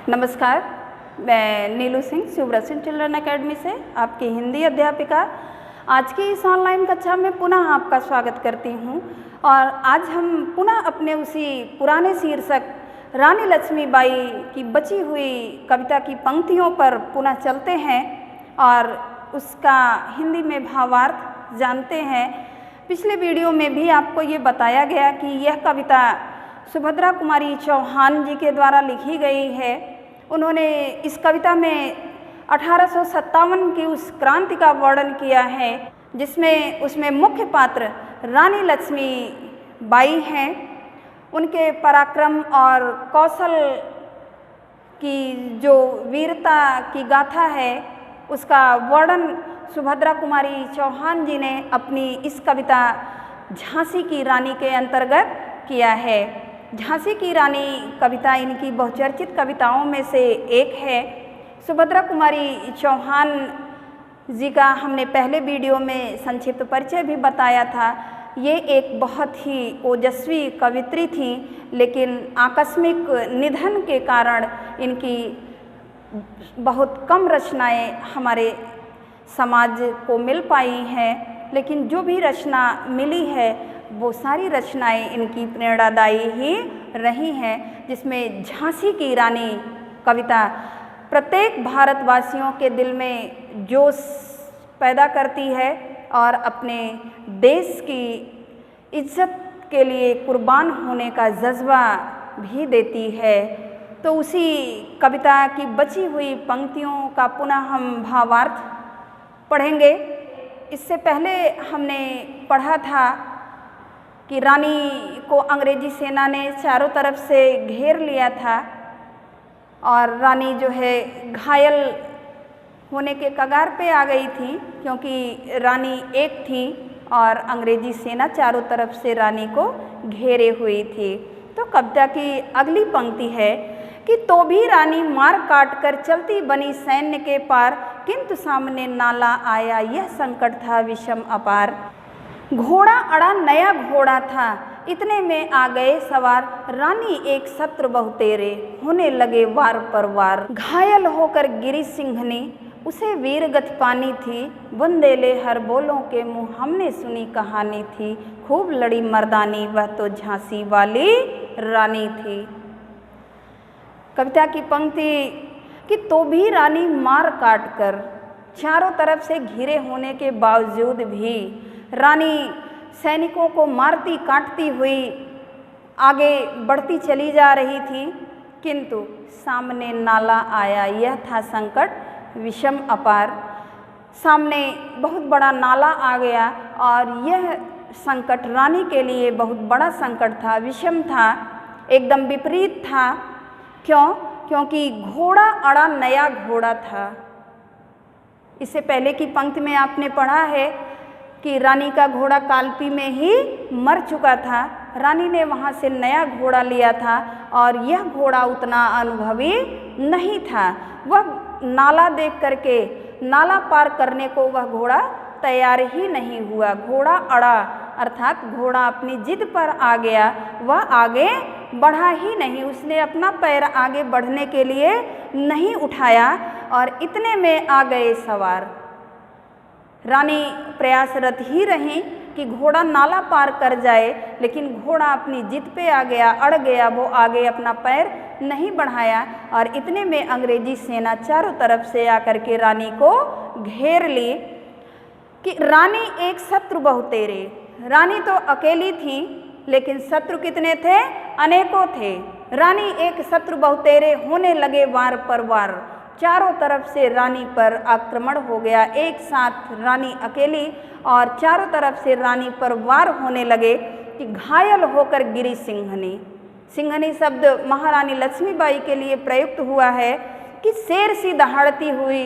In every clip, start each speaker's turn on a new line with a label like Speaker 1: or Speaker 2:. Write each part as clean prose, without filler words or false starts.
Speaker 1: नमस्कार, मैं नीलू Singh शिवरसन children academy से आपकी हिंदी अध्यापिका। आज की इस ऑनलाइन कक्षा में पुनः आपका स्वागत करती हूं और आज हम पुनः अपने उसी पुराने शीर्षक रानी लक्ष्मीबाई की बची हुई कविता की पंक्तियों पर पुनः चलते हैं और उसका हिंदी में भावार्थ जानते हैं। पिछले वीडियो में भी आपको ये बताया गया कि यह कविता सुभद्रा कुमारी चौहान जी के द्वारा लिखी गई है। उन्होंने इस कविता में 1857 की उस क्रांति का वर्णन किया है जिसमें उसमें मुख्य पात्र रानी लक्ष्मीबाई हैं। उनके पराक्रम और कौशल की जो वीरता की गाथा है उसका वर्णन सुभद्रा कुमारी चौहान जी ने अपनी इस कविता झांसी की रानी के अंतर्गत किया है। झांसी की रानी कविता इनकी बहुचर्चित कविताओं में से एक है। सुभद्रा कुमारी चौहान जी का हमने पहले वीडियो में संक्षिप्त परिचय भी बताया था। ये एक बहुत ही ओजस्वी कवित्री थी, लेकिन आकस्मिक निधन के कारण इनकी बहुत कम रचनाएं हमारे समाज को मिल पाई हैं, लेकिन जो भी रचना मिली है वो सारी रचनाएं इनकी प्रेरणादायी ही रही हैं, जिसमें झांसी की रानी कविता प्रत्येक भारतवासियों के दिल में जोश पैदा करती है और अपने देश की इज्जत के लिए कुर्बान होने का जज्बा भी देती है। तो उसी कविता की बची हुई पंक्तियों का पुनः हम भावार्थ पढ़ेंगे। इससे पहले हमने पढ़ा था कि रानी को अंग्रेजी सेना ने चारों तरफ से घेर लिया था और रानी जो है घायल होने के कगार पे आ गई थी, क्योंकि रानी एक थी और अंग्रेजी सेना चारों तरफ से रानी को घेरे हुई थी। तो कविता की अगली पंक्ति है कि तो भी रानी मार काट कर चलती बनी सैन्य के पार, किंतु सामने नाला आया यह संकट था विषम अपार। घोड़ा अड़ा नया घोड़ा था, इतने में आ गए सवार, रानी एक शत्रु बहुतेरे होने लगे वार पर वार। घायल होकर गिरी सिंहनी उसे वीर गति पानी थी, बुंदेले हर बोलों के मुँह हमने सुनी कहानी थी, खूब लड़ी मर्दानी वह तो झांसी वाली रानी थी। कविता की पंक्ति कि तो भी रानी मार काट कर, चारों तरफ से घिरे होने के बावजूद भी रानी सैनिकों को मारती काटती हुई आगे बढ़ती चली जा रही थी, किंतु सामने नाला आया यह था संकट विषम अपार। सामने बहुत बड़ा नाला आ गया और यह संकट रानी के लिए बहुत बड़ा संकट था, विषम था, एकदम विपरीत था। क्यों? क्योंकि घोड़ा अड़ा नया घोड़ा था। इससे पहले की पंक्ति में आपने पढ़ा है कि रानी का घोड़ा कालपी में ही मर चुका था। रानी ने वहाँ से नया घोड़ा लिया था और यह घोड़ा उतना अनुभवी नहीं था। वह नाला देख करके नाला पार करने को वह घोड़ा तैयार ही नहीं हुआ। घोड़ा अड़ा अर्थात घोड़ा अपनी जिद पर आ गया, वह आगे बढ़ा ही नहीं, उसने अपना पैर आगे बढ़ने के लिए नहीं उठाया और इतने में आ गए सवार। रानी प्रयासरत ही रही कि घोड़ा नाला पार कर जाए, लेकिन घोड़ा अपनी जिद पे आ गया, अड़ गया, वो आगे अपना पैर नहीं बढ़ाया और इतने में अंग्रेजी सेना चारों तरफ से आकर के रानी को घेर ली कि रानी एक शत्रु बहुतेरे। रानी तो अकेली थी, लेकिन शत्रु कितने थे? अनेकों थे। रानी एक शत्रु बहुतेरे होने लगे वार पर वार, चारों तरफ से रानी पर आक्रमण हो गया। एक साथ रानी अकेली और चारों तरफ से रानी पर वार होने लगे कि घायल होकर गिरी सिंहनी। सिंहनी शब्द महारानी लक्ष्मीबाई के लिए प्रयुक्त हुआ है कि शेर सी दहाड़ती हुई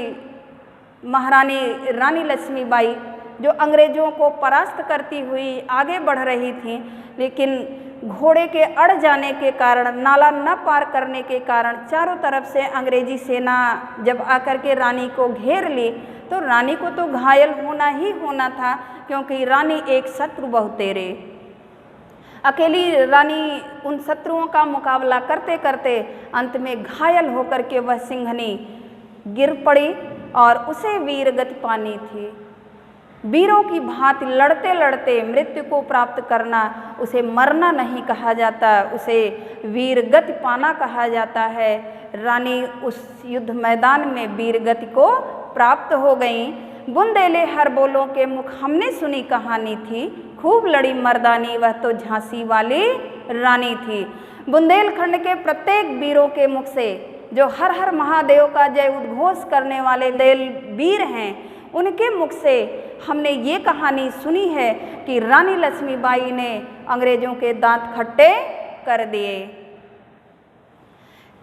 Speaker 1: महारानी रानी लक्ष्मीबाई जो अंग्रेजों को परास्त करती हुई आगे बढ़ रही थी, लेकिन घोड़े के अड़ जाने के कारण, नाला न पार करने के कारण चारों तरफ से अंग्रेजी सेना जब आकर के रानी को घेर ली तो रानी को तो घायल होना ही होना था, क्योंकि रानी एक शत्रु बहुतेरे। अकेली रानी उन शत्रुओं का मुकाबला करते करते अंत में घायल होकर के वह सिंघनी गिर पड़ी और उसे वीर गति पानी थी। वीरों की भांति लड़ते लड़ते मृत्यु को प्राप्त करना, उसे मरना नहीं कहा जाता, उसे वीर गति पाना कहा जाता है। रानी उस युद्ध मैदान में वीर गति को प्राप्त हो गईं। बुंदेले हर बोलों के मुख हमने सुनी कहानी थी, खूब लड़ी मर्दानी वह तो झांसी वाली रानी थी। बुंदेलखंड के प्रत्येक वीरों के मुख से, जो हर हर महादेव का जय उद्घोष करने वाले वीर हैं, उनके मुख से हमने ये कहानी सुनी है कि रानी लक्ष्मीबाई ने अंग्रेजों के दांत खट्टे कर दिए।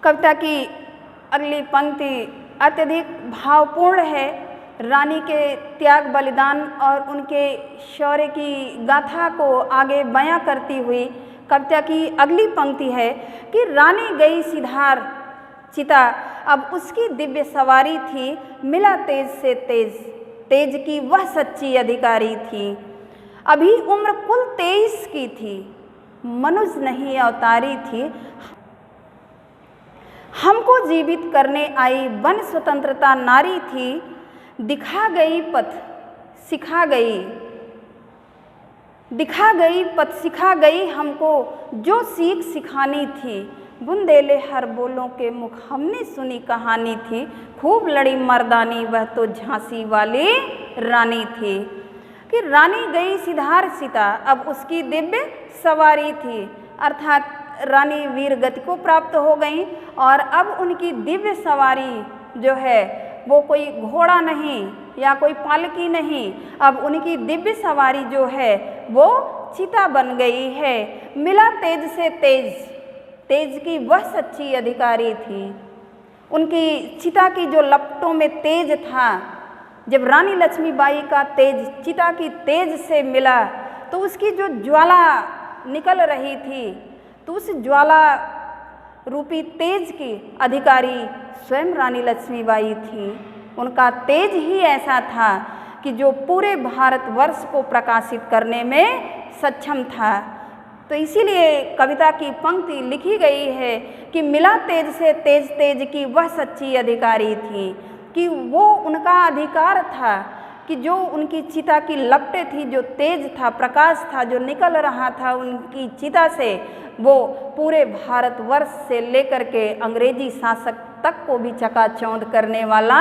Speaker 1: कविता की अगली पंक्ति अत्यधिक भावपूर्ण है। रानी के त्याग बलिदान और उनके शौर्य की गाथा को आगे बयां करती हुई कविता की अगली पंक्ति है कि रानी गई सिधार चिता, अब उसकी दिव्य सवारी थी, मिला तेज से तेज, तेज की वह सच्ची अधिकारी थी। अभी उम्र कुल 23 की थी, मनुज नहीं अवतारी थी। हमको जीवित करने आई वन स्वतंत्रता नारी थी, दिखा गई पथ सिखा गई, दिखा गई पथ सिखा गई हमको जो सीख सिखानी थी। बुंदेले हर बोलों के मुख हमने सुनी कहानी थी, खूब लड़ी मर्दानी वह तो झांसी वाली रानी थी। कि रानी गई सिधार सीता, अब उसकी दिव्य सवारी थी, अर्थात रानी वीर गति को प्राप्त हो गई और अब उनकी दिव्य सवारी जो है वो कोई घोड़ा नहीं या कोई पालकी नहीं, अब उनकी दिव्य सवारी जो है वो चिता बन गई है। मिला तेज से तेज, तेज की वह सच्ची अधिकारी थी। उनकी चिता की जो लपटों में तेज था, जब रानी लक्ष्मीबाई का तेज चिता की तेज से मिला तो उसकी जो ज्वाला निकल रही थी, तो उस ज्वाला रूपी तेज की अधिकारी स्वयं रानी लक्ष्मीबाई थी। उनका तेज ही ऐसा था कि जो पूरे भारतवर्ष को प्रकाशित करने में सक्षम था। तो इसीलिए कविता की पंक्ति लिखी गई है कि मिला तेज से तेज, तेज की वह सच्ची अधिकारी थी, कि वो उनका अधिकार था कि जो उनकी चिता की लपटें थी, जो तेज था, प्रकाश था, जो निकल रहा था उनकी चिता से, वो पूरे भारतवर्ष से लेकर के अंग्रेजी शासक तक को भी चकाचौंध करने वाला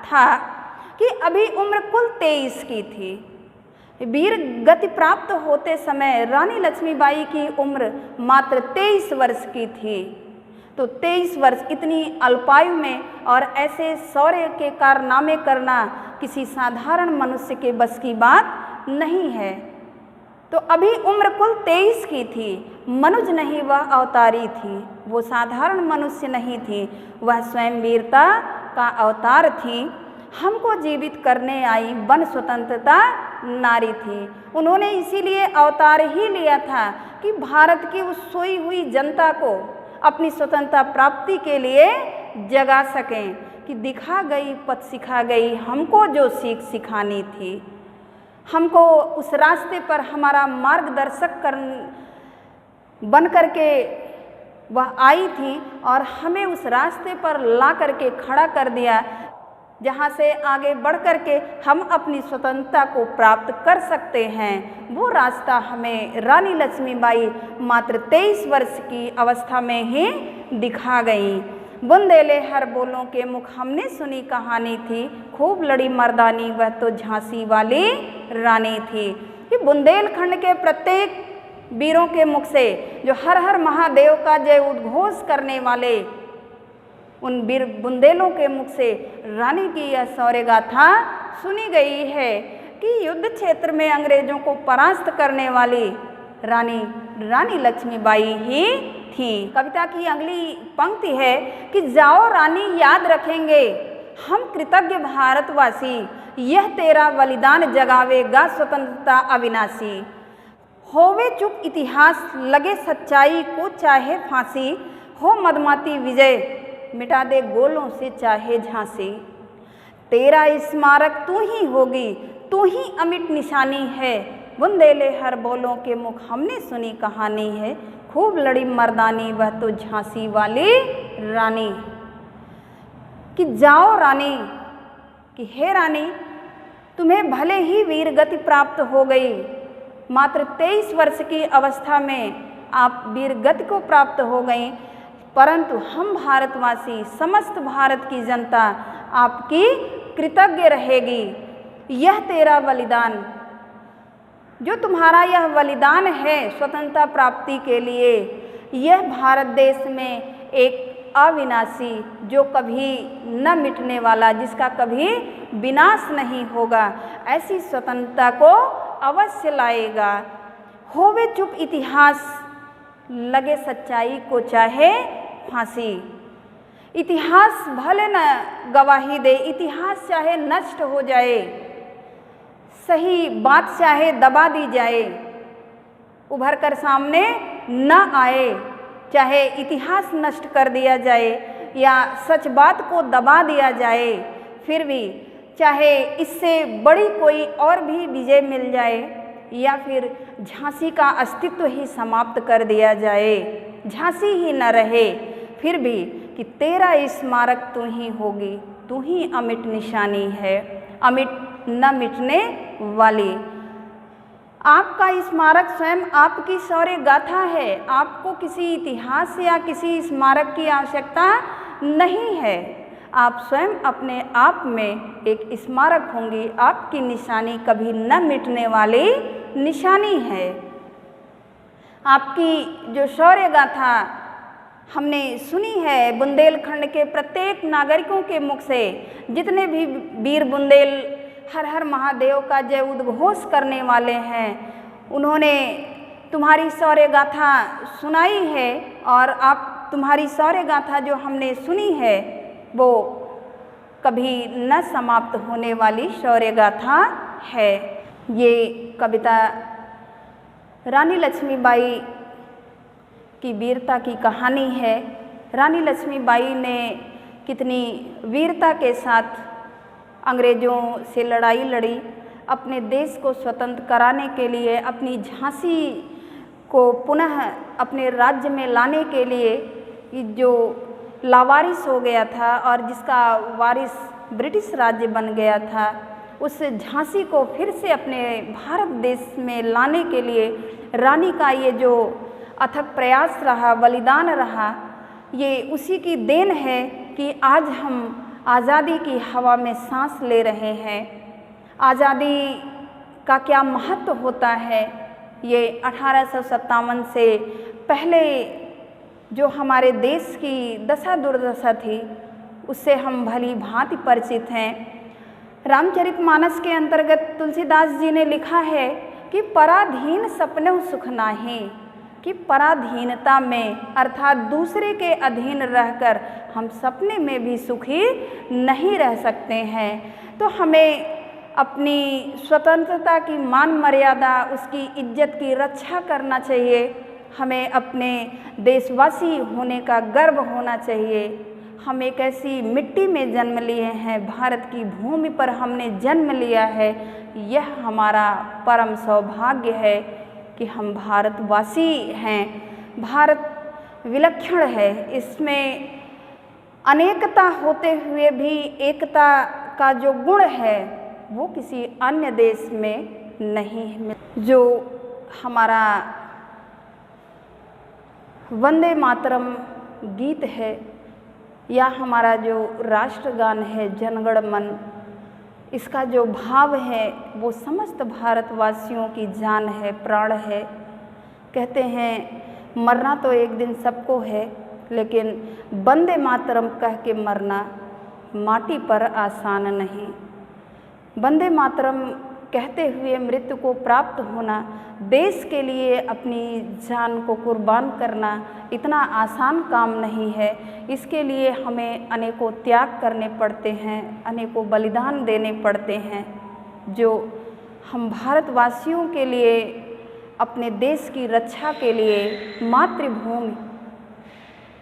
Speaker 1: था। कि अभी उम्र कुल 23 की थी। वीर गति प्राप्त होते समय रानी लक्ष्मीबाई की उम्र मात्र 23 वर्ष की थी। तो 23 वर्ष इतनी अल्पायु में और ऐसे शौर्य के कारनामे करना किसी साधारण मनुष्य के बस की बात नहीं है। तो अभी उम्र कुल 23 की थी, मनुज नहीं वह अवतारी थी, वो साधारण मनुष्य नहीं थी, वह स्वयं वीरता का अवतार थी। हमको जीवित करने आई वन स्वतंत्रता नारी थी। उन्होंने इसीलिए अवतार ही लिया था कि भारत की उस सोई हुई जनता को अपनी स्वतंत्रता प्राप्ति के लिए जगा सकें। कि दिखा गई पथ सिखा गई हमको जो सीख सिखानी थी, हमको उस रास्ते पर हमारा मार्गदर्शक बन करके वह आई थी और हमें उस रास्ते पर ला करके खड़ा कर दिया, जहाँ से आगे बढ़ कर के हम अपनी स्वतंत्रता को प्राप्त कर सकते हैं। वो रास्ता हमें रानी लक्ष्मीबाई मात्र 23 वर्ष की अवस्था में ही दिखा गई। बुंदेले हर बोलों के मुख हमने सुनी कहानी थी, खूब लड़ी मर्दानी वह तो झांसी वाली रानी थी। कि बुंदेलखंड के प्रत्येक वीरों के मुख से, जो हर हर महादेव का जय उद्घोष करने वाले उन वीर बुंदेलों के मुख से रानी की यह शौर्य गाथा सुनी गई है कि युद्ध क्षेत्र में अंग्रेजों को परास्त करने वाली रानी लक्ष्मीबाई ही थी। कविता की अगली पंक्ति है कि जाओ रानी याद रखेंगे हम कृतज्ञ भारतवासी, यह तेरा बलिदान जगावेगा स्वतंत्रता अविनाशी। होवे चुप इतिहास लगे सच्चाई को चाहे फांसी, हो मदमाती विजय मिटा दे गोलों से चाहे झांसी। तेरा स्मारक तू ही होगी, तू ही अमिट निशानी है, बुंदेले हर बोलों के मुख हमने सुनी कहानी है, खूब लड़ी मर्दानी वह तो झांसी वाली रानी। कि जाओ रानी, कि हे रानी, तुम्हें भले ही वीर गति प्राप्त हो गई, मात्र 23 वर्ष की अवस्था में आप वीर गति को प्राप्त हो गई, परंतु हम भारतवासी, समस्त भारत की जनता आपकी कृतज्ञ रहेगी। यह तेरा बलिदान, जो तुम्हारा यह बलिदान है स्वतंत्रता प्राप्ति के लिए, यह भारत देश में एक अविनाशी, जो कभी न मिटने वाला, जिसका कभी विनाश नहीं होगा, ऐसी स्वतंत्रता को अवश्य लाएगा। होवे चुप इतिहास, लगे सच्चाई को चाहे फांसी। इतिहास भले न गवाही दे, इतिहास चाहे नष्ट हो जाए, सही बात चाहे दबा दी जाए, उभर कर सामने न आए, चाहे इतिहास नष्ट कर दिया जाए या सच बात को दबा दिया जाए, फिर भी चाहे इससे बड़ी कोई और भी विजय मिल जाए या फिर झांसी का अस्तित्व ही समाप्त कर दिया जाए, झांसी ही न रहे, फिर भी कि तेरा स्मारक तू ही होगी, तू ही अमिट निशानी है, अमिट न मिटने वाली। आपका स्मारक स्वयं आपकी शौर्य गाथा है, आपको किसी इतिहास या किसी स्मारक की आवश्यकता नहीं है। आप स्वयं अपने आप में एक स्मारक होंगी, आपकी निशानी कभी न मिटने वाली निशानी है। आपकी जो शौर्य गाथा हमने सुनी है बुंदेलखंड के प्रत्येक नागरिकों के मुख से, जितने भी वीर बुंदेल हर हर महादेव का जय उद्घोष करने वाले हैं, उन्होंने तुम्हारी शौर्य गाथा सुनाई है और आप तुम्हारी शौर्य गाथा जो हमने सुनी है वो कभी न समाप्त होने वाली शौर्य गाथा है। ये कविता रानी लक्ष्मीबाई की वीरता की कहानी है। रानी लक्ष्मीबाई ने कितनी वीरता के साथ अंग्रेज़ों से लड़ाई लड़ी, अपने देश को स्वतंत्र कराने के लिए, अपनी झांसी को पुनः अपने राज्य में लाने के लिए, जो लावारिस हो गया था और जिसका वारिस ब्रिटिश राज्य बन गया था, उस झांसी को फिर से अपने भारत देश में लाने के लिए रानी का ये जो अथक प्रयास रहा, बलिदान रहा, ये उसी की देन है कि आज हम आज़ादी की हवा में सांस ले रहे हैं। आज़ादी का क्या महत्व होता है, ये 1857 से पहले जो हमारे देश की दशा दुर्दशा थी उससे हम भली भांति परिचित हैं। रामचरितमानस के अंतर्गत तुलसीदास जी ने लिखा है कि पराधीन सपने सुख नाही, कि पराधीनता में अर्थात दूसरे के अधीन रहकर हम सपने में भी सुखी नहीं रह सकते हैं। तो हमें अपनी स्वतंत्रता की मान मर्यादा, उसकी इज्जत की रक्षा करना चाहिए। हमें अपने देशवासी होने का गर्व होना चाहिए। हम एक ऐसी मिट्टी में जन्म लिए हैं, भारत की भूमि पर हमने जन्म लिया है। यह हमारा परम सौभाग्य है कि हम भारतवासी हैं। भारत विलक्षण है, इसमें अनेकता होते हुए भी एकता का जो गुण है वो किसी अन्य देश में नहीं है। जो हमारा वंदे मातरम गीत है या हमारा जो राष्ट्रगान है जनगण मन, इसका जो भाव है वो समस्त भारतवासियों की जान है, प्राण है। कहते हैं मरना तो एक दिन सबको है, लेकिन वंदे मातरम कह के मरना माटी पर आसान नहीं। वंदे मातरम कहते हुए मृत्यु को प्राप्त होना, देश के लिए अपनी जान को कुर्बान करना इतना आसान काम नहीं है। इसके लिए हमें अनेकों त्याग करने पड़ते हैं, अनेकों बलिदान देने पड़ते हैं। जो हम भारतवासियों के लिए, अपने देश की रक्षा के लिए, मातृभूमि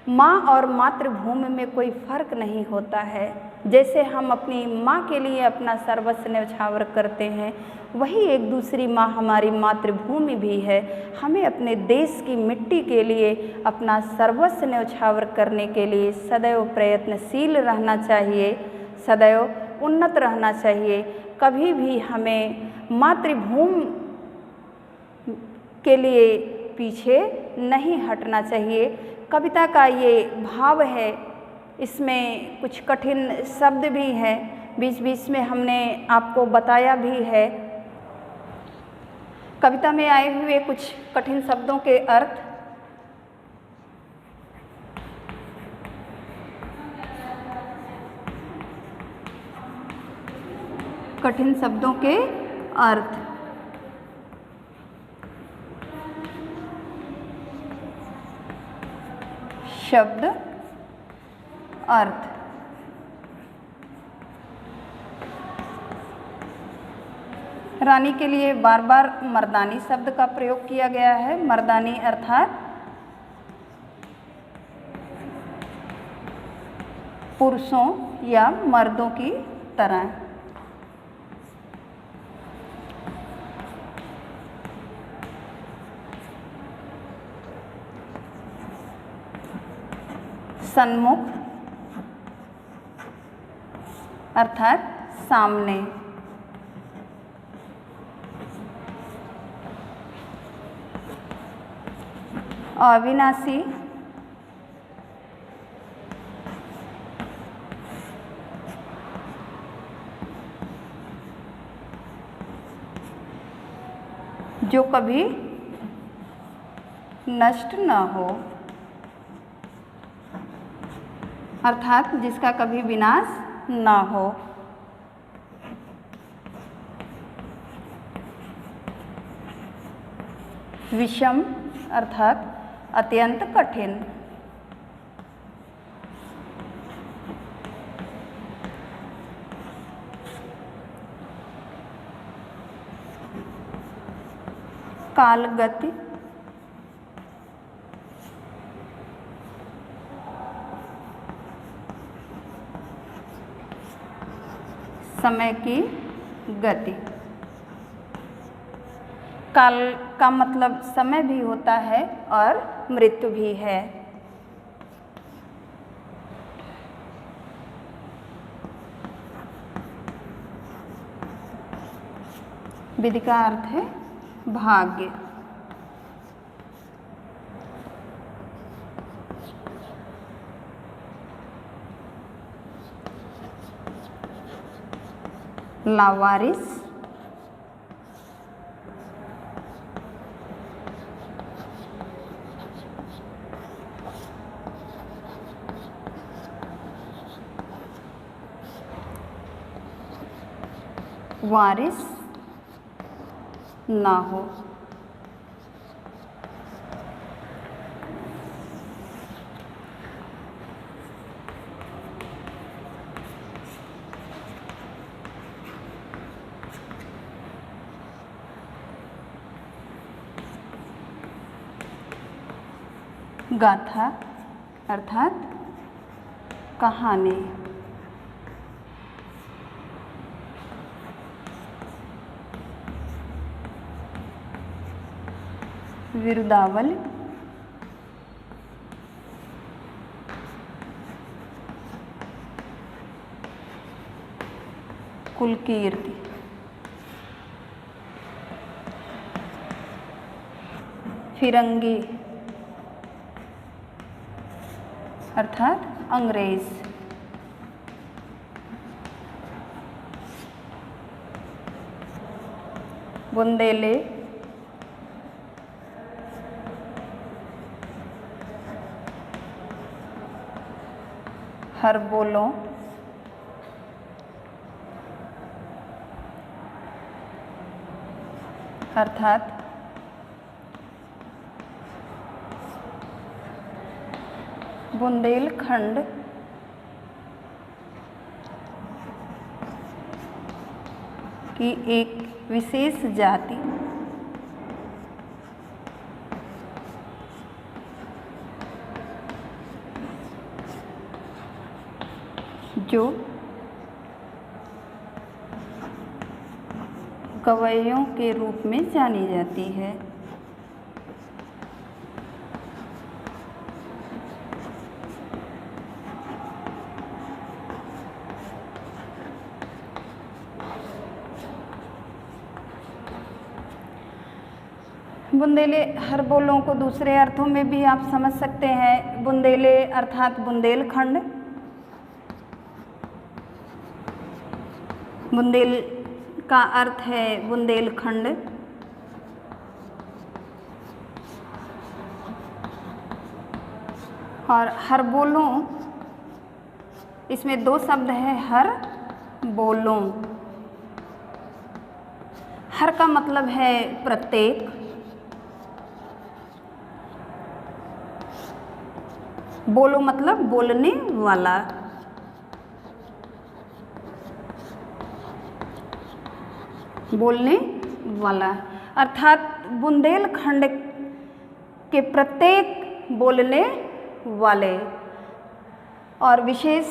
Speaker 1: माँ और मातृभूमि में कोई फ़र्क नहीं होता है। जैसे हम अपनी माँ के लिए अपना सर्वस्व न्यौछावर करते हैं, वही एक दूसरी माँ हमारी मातृभूमि भी है। हमें अपने देश की मिट्टी के लिए अपना सर्वस्व न्यौछावर करने के लिए सदैव प्रयत्नशील रहना चाहिए, सदैव उन्नत रहना चाहिए। कभी भी हमें मातृभूमि के लिए पीछे नहीं हटना चाहिए। कविता का ये भाव है, इसमें कुछ कठिन शब्द भी हैं, बीच बीच में हमने आपको बताया भी है। कविता में आए हुए कुछ कठिन शब्दों के अर्थ। कठिन शब्दों के अर्थ। शब्द अर्थ। रानी के लिए बार बार मर्दानी शब्द का प्रयोग किया गया है। मर्दानी अर्थात पुरुषों या मर्दों की तरह। सन्मुख अर्थात सामने। अविनाशी जो कभी नष्ट न हो, अर्थात जिसका कभी विनाश न हो। विषम अर्थात अत्यंत कठिन। कालगति समय की गति। काल का मतलब समय भी होता है और मृत्यु भी है। विधि का अर्थ है भाग्य। लावारिस वारिस ना हो। गाथा अर्थात कहानी। विरुदावली कुलकीर्ति। फिरंगी अर्थात अंग्रेज। बुंदेले हरबोलों अर्थात बुंदेलखंड की एक विशेष जाति। जो गवैयों के रूप में जानी जाती है। बुंदेले हर बोलों को दूसरे अर्थों में भी आप समझ सकते हैं। बुंदेले अर्थात बुंदेलखंड, बुंदेल का अर्थ है बुंदेलखंड। और हर बोलों, इसमें दो शब्द हैं, हर बोलों। हर का मतलब है प्रत्येक, बोलो मतलब बोलने वाला। बोलने वाला अर्थात बुंदेलखंड के प्रत्येक बोलने वाले। और विशेष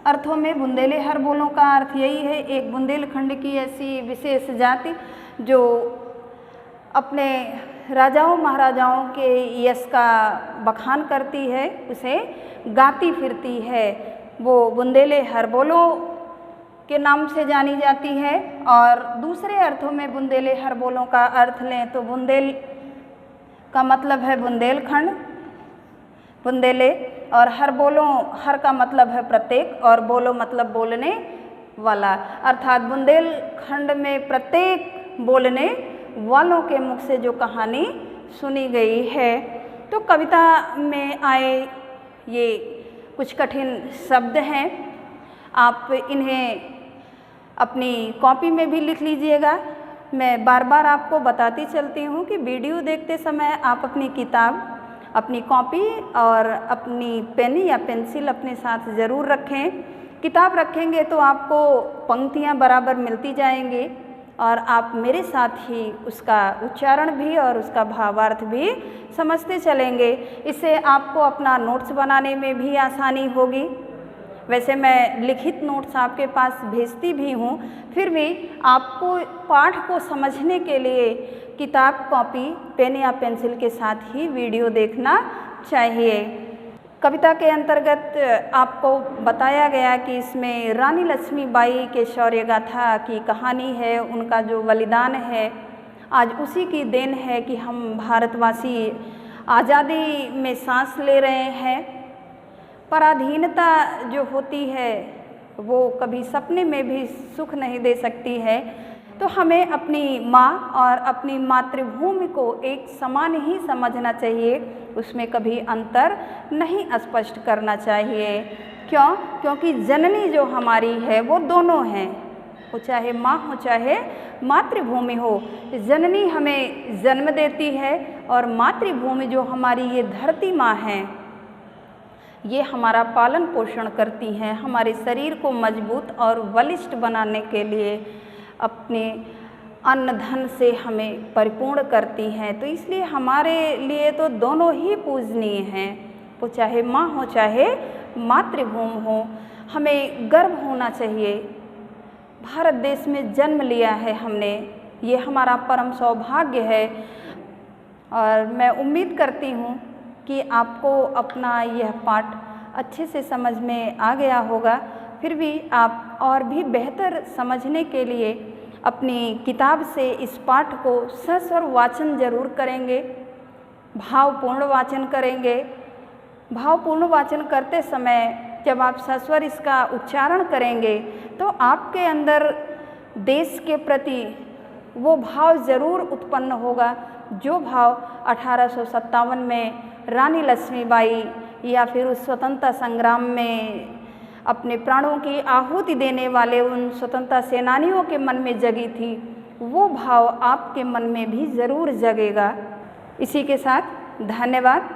Speaker 1: अर्थों में बुंदेले हर बोलों का अर्थ यही है, एक बुंदेलखंड की ऐसी विशेष जाति जो अपने राजाओं महाराजाओं के यश का बखान करती है, उसे गाती फिरती है, वो बुंदेले हर बोलों के नाम से जानी जाती है। और दूसरे अर्थों में बुंदेले हर बोलों का अर्थ लें तो बुंदेल का मतलब है बुंदेलखंड, बुंदेले, और हर बोलों, हर का मतलब है प्रत्येक और बोलो मतलब बोलने वाला। अर्थात बुंदेलखंड में प्रत्येक बोलने वालों के मुख से जो कहानी सुनी गई है। तो कविता में आए ये कुछ कठिन शब्द हैं, आप इन्हें अपनी कॉपी में भी लिख लीजिएगा। मैं बार बार आपको बताती चलती हूँ कि वीडियो देखते समय आप अपनी किताब, अपनी कॉपी और अपनी पेन या पेंसिल अपने साथ ज़रूर रखें। किताब रखेंगे तो आपको पंक्तियाँ बराबर मिलती जाएंगी और आप मेरे साथ ही उसका उच्चारण भी और उसका भावार्थ भी समझते चलेंगे। इससे आपको अपना नोट्स बनाने में भी आसानी होगी। वैसे मैं लिखित नोट्स आपके पास भेजती भी हूँ, फिर भी आपको पाठ को समझने के लिए किताब, कॉपी, पेन या पेंसिल के साथ ही वीडियो देखना चाहिए। कविता के अंतर्गत आपको बताया गया कि इसमें रानी लक्ष्मीबाई के शौर्य गाथा की कहानी है, उनका जो बलिदान है, आज उसी की देन है कि हम भारतवासी आज़ादी में सांस ले रहे हैं। पराधीनता जो होती है वो कभी सपने में भी सुख नहीं दे सकती है। तो हमें अपनी माँ और अपनी मातृभूमि को एक समान ही समझना चाहिए, उसमें कभी अंतर नहीं स्पष्ट करना चाहिए। क्यों? क्योंकि जननी जो हमारी है वो दोनों हैं, वो चाहे माँ हो चाहे मातृभूमि हो। जननी हमें जन्म देती है और मातृभूमि जो हमारी ये धरती माँ है, ये हमारा पालन पोषण करती हैं, हमारे शरीर को मजबूत और बलिष्ठ बनाने के लिए अपने अन्न धन से हमें परिपूर्ण करती हैं। तो इसलिए हमारे लिए तो दोनों ही पूजनीय हैं, वो चाहे माँ हो चाहे मातृभूमि हो। हमें गर्व होना चाहिए, भारत देश में जन्म लिया है हमने, ये हमारा परम सौभाग्य है। और मैं उम्मीद करती हूँ कि आपको अपना यह पाठ अच्छे से समझ में आ गया होगा। फिर भी आप और भी बेहतर समझने के लिए अपनी किताब से इस पाठ को सस्वर वाचन जरूर करेंगे, भावपूर्ण वाचन करेंगे। भावपूर्ण वाचन करते समय जब आप सस्वर इसका उच्चारण करेंगे तो आपके अंदर देश के प्रति वो भाव ज़रूर उत्पन्न होगा, जो भाव 1857 में रानी लक्ष्मीबाई या फिर उस स्वतंत्रता संग्राम में अपने प्राणों की आहुति देने वाले उन स्वतंत्रता सेनानियों के मन में जगी थी, वो भाव आपके मन में भी ज़रूर जगेगा। इसी के साथ धन्यवाद।